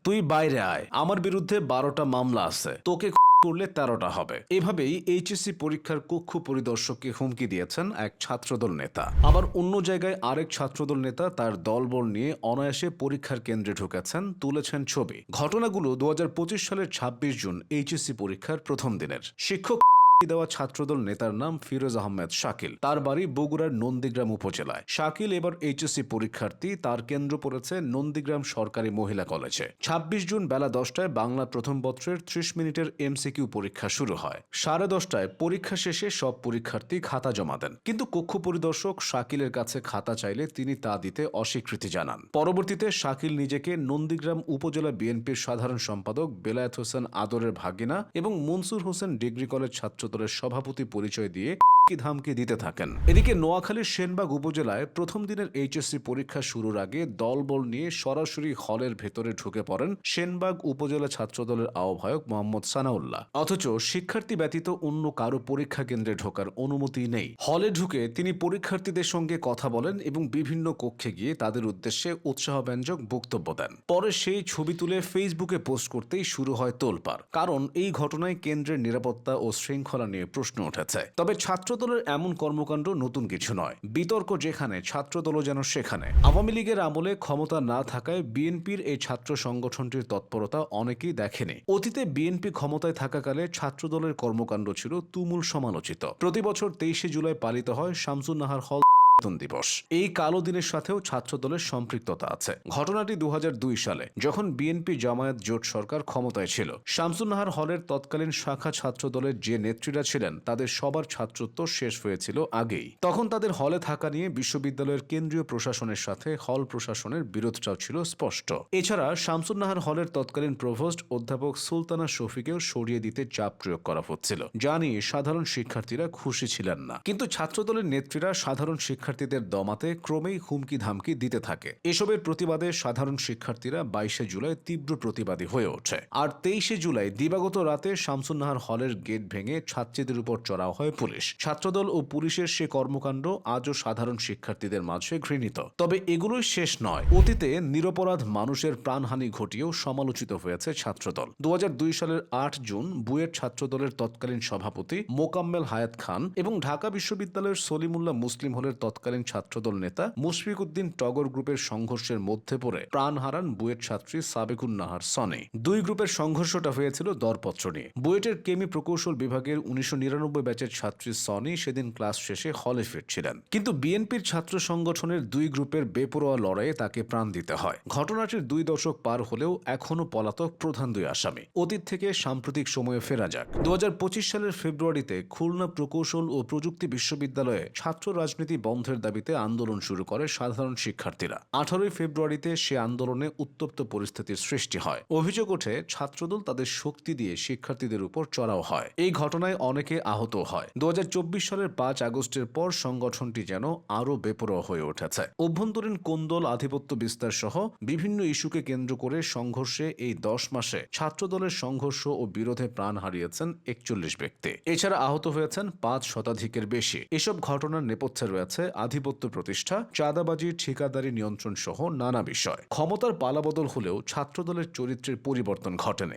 তুই বাইরে আয়, আমার বিরুদ্ধে 12টা মামলা আছে, তোকে করলে 13টা হবে। এভাবেই এইচএসসি পরীক্ষার কক্ষ পরিদর্শককে হুমকি দিয়েছেন এক ছাত্রদল নেতা। আবার অন্য জায়গায় আরেক ছাত্রদল নেতা তার দলবল নিয়ে অনায়াসে পরীক্ষার কেন্দ্রে ঢুকেছেন, তুলেছেন ছবি। ঘটনাগুলো 2025 সালের 26 জুন এইচএসসি পরীক্ষার প্রথম দিনের। শিক্ষক দেওয়া ছাত্রদল নেতার নাম ফিরোজ আহমেদ শাকিল। তার বাড়ি বগুড়ার নন্দীগ্রাম উপজেলায়। শাকিল এবার এইচএসসি পরীক্ষার্থী। তার কেন্দ্র পড়েছে নন্দীগ্রাম সরকারি মহিলা কলেজে। 26 জুন বেলা 10টায় বাংলা প্রথম পত্রের 30 মিনিটের এমসিকিউ পরীক্ষা শুরু হয়। 10:30টায় পরীক্ষা শেষে সব পরীক্ষার্থী খাতা জমা দেন, কিন্তু কক্ষ পরিদর্শক শাকিলের কাছে খাতা চাইলে তিনি তা দিতে অস্বীকৃতি জানান। পরবর্তীতে শাকিল নিজেকে নন্দীগ্রাম উপজেলা বিএনপির সাধারণ সম্পাদক বেলায়েত হোসেন আদরের ভাগিনা এবং মনসুর হোসেন ডিগ্রি কলেজ ছাত্রদলের সভাপতি পরিচয় দিয়ে ধামকি দিতে থাকেন। এদিকে নোয়াখালীর সেনবাগ উপজেলায় প্রথম দিনের এইচএসসি পরীক্ষা শুরুর আগে দলবল নিয়ে সরাসরি হলের ভেতরে ঢুকে পড়েন সেনবাগ উপজেলা ছাত্রদলের আহ্বায়ক মোহাম্মদ সানাউল্লাহ। অথচ শিক্ষার্থী ব্যতীত অন্য কারো পরীক্ষা কেন্দ্রে ঢোকার অনুমতি নেই। হলে ঢুকে তিনি পরীক্ষার্থীদের সঙ্গে কথা বলেন এবং বিভিন্ন কক্ষে গিয়ে তাদের উদ্দেশ্যে উৎসাহব্যঞ্জক বক্তব্য দেন। পরে সেই ছবি তুলে ফেসবুকে পোস্ট করতেই শুরু হয় তোলপাড়। কারণ এই ঘটনায় কেন্দ্রের নিরাপত্তা ও শৃঙ্খলা নিয়ে প্রশ্ন উঠেছে। তবে ছাত্রদলের এমন কর্মকাণ্ড নতুন কিছু নয়। বিতর্ক যেখানে, ছাত্রদলও যেন সেখানে। আওয়ামী লীগের আমলে ক্ষমতা না থাকায় বিএনপির এই ছাত্র সংগঠনটির তৎপরতা অনেকেই দেখেনি। অতীতে বিএনপি ক্ষমতায় থাকাকালে ছাত্রদলের কর্মকাণ্ড ছিল তুমুল সমালোচিত। প্রতি বছর 23শে জুলাই পালিত হয় শামসুন নাহার হল দিবস। এই কালো দিনের সাথেও ছাত্রদলের সম্পৃক্ততা আছে। ঘটনাটি 2002 সালে, যখন বিএনপি জামায়াত জোট সরকার ক্ষমতায় ছিল। শামসুন নাহার হলের তৎকালীন শাখা ছাত্রদলের যে নেত্রীরা ছিলেন তাদের সবার ছাত্রত্ব শেষ হয়েছিল আগেই। তখন তাদের হলে থাকা নিয়ে বিশ্ববিদ্যালয়ের কেন্দ্রীয় প্রশাসনের সাথে হল প্রশাসনের বিরোধটাও ছিল স্পষ্ট। এছাড়া শামসুন নাহার হলের তৎকালীন প্রভোস্ট অধ্যাপক সুলতানা শফিকেও সরিয়ে দিতে চাপ প্রয়োগ করা হচ্ছিল, যা নিয়ে সাধারণ শিক্ষার্থীরা খুশি ছিলেন না। কিন্তু ছাত্রদলের নেত্রীরা সাধারণ শিক্ষার্থীদের দমাতে ক্রমেই হুমকি ধামকি দিতে থাকে। এসবের প্রতিবাদে সাধারণ শিক্ষার্থীরা 22শে জুলাই তীব্র প্রতিবাদী হয়ে ওঠে। আর 23শে জুলাই দিবাগত রাতে শামসুন নাহার হলের গেট ভেঙে ছাত্রীদের উপর চড়াও হয় পুলিশ। ছাত্রদল ও পুলিশের সে কর্মকাণ্ড আজও সাধারণ শিক্ষার্থীদের মাঝে ঘৃণিত। তবে এগুলোই শেষ নয়। অতীতে নিরপরাধ মানুষের প্রাণহানি ঘটিয়েও সমালোচিত হয়েছে ছাত্রদল। 2002 সালের 8 জুন বুয়েট ছাত্রদলের তৎকালীন সভাপতি মোকাম্মেল হায়াত খান এবং ঢাকা বিশ্ববিদ্যালয়ের সলিমুল্লাহ মুসলিম হলের তৎকালীন ছাত্রদল নেতা মুশফিক উদ্দিন টগর গ্রুপের সংঘর্ষের মধ্যে পড়ে প্রাণ হারান বুয়েট ছাত্রী সাবেকুন নাহার সনি। দুই গ্রুপের সংঘর্ষটা হয়েছিল দরপত্র নিয়ে। বুয়েটের কেমি প্রকৌশল বিভাগের 1999 ব্যাচের ছাত্রী সনি সেদিন ক্লাস শেষে হলে ফিরছিলেন, কিন্তু বিএনপির ছাত্র সংগঠনের দুই গ্রুপের বেপরোয়া লড়াইয়ে তাকে প্রাণ দিতে হয়। ঘটনাটির 2 দশক পার হলেও এখনও পলাতক প্রধান দুই আসামি। অতীত থেকে সাম্প্রতিক সময়ে ফেরা যাক। 2025 সালের ফেব্রুয়ারিতে খুলনা প্রকৌশল ও প্রযুক্তি বিশ্ববিদ্যালয়ে ছাত্র রাজনীতি বন্ধের দাবিতে আন্দোলন শুরু করে সাধারণ শিক্ষার্থীরা। 18 ফেব্রুয়ারিতে সে আন্দোলনে উত্তপ্ত পরিস্থিতির সৃষ্টি হয়। অভিযোগ ওঠে ছাত্রদল তাদের শক্তি দিয়ে শিক্ষার্থীদের উপর চড়াও হয়। এই ঘটনায় অনেকে আহত হয়। 2024 সালের 5 আগস্টের পর সংগঠনটি যেন আরও বেপরোয়া হয়ে উঠেছে। অভ্যন্তরীণ কোন্দল, আধিপত্য বিস্তার সহ বিভিন্ন ইস্যুকে কেন্দ্র করে সংঘর্ষে এই 10 মাসে ছাত্রদলের সংঘর্ষ ও বিরোধে প্রাণ হারিয়েছেন 41 ব্যক্তি। এছাড়া আহত হয়েছেন 5 শতাধিকের বেশি। এসব ঘটনার নেপথ্যে রয়েছে আধিপত্য প্রতিষ্ঠা, চাঁদাবাজি, ঠিকাদারি নিয়ন্ত্রণ সহ নানা বিষয়। ক্ষমতার পালাবদল হলেও ছাত্রদলের চরিত্রের পরিবর্তন ঘটেনি।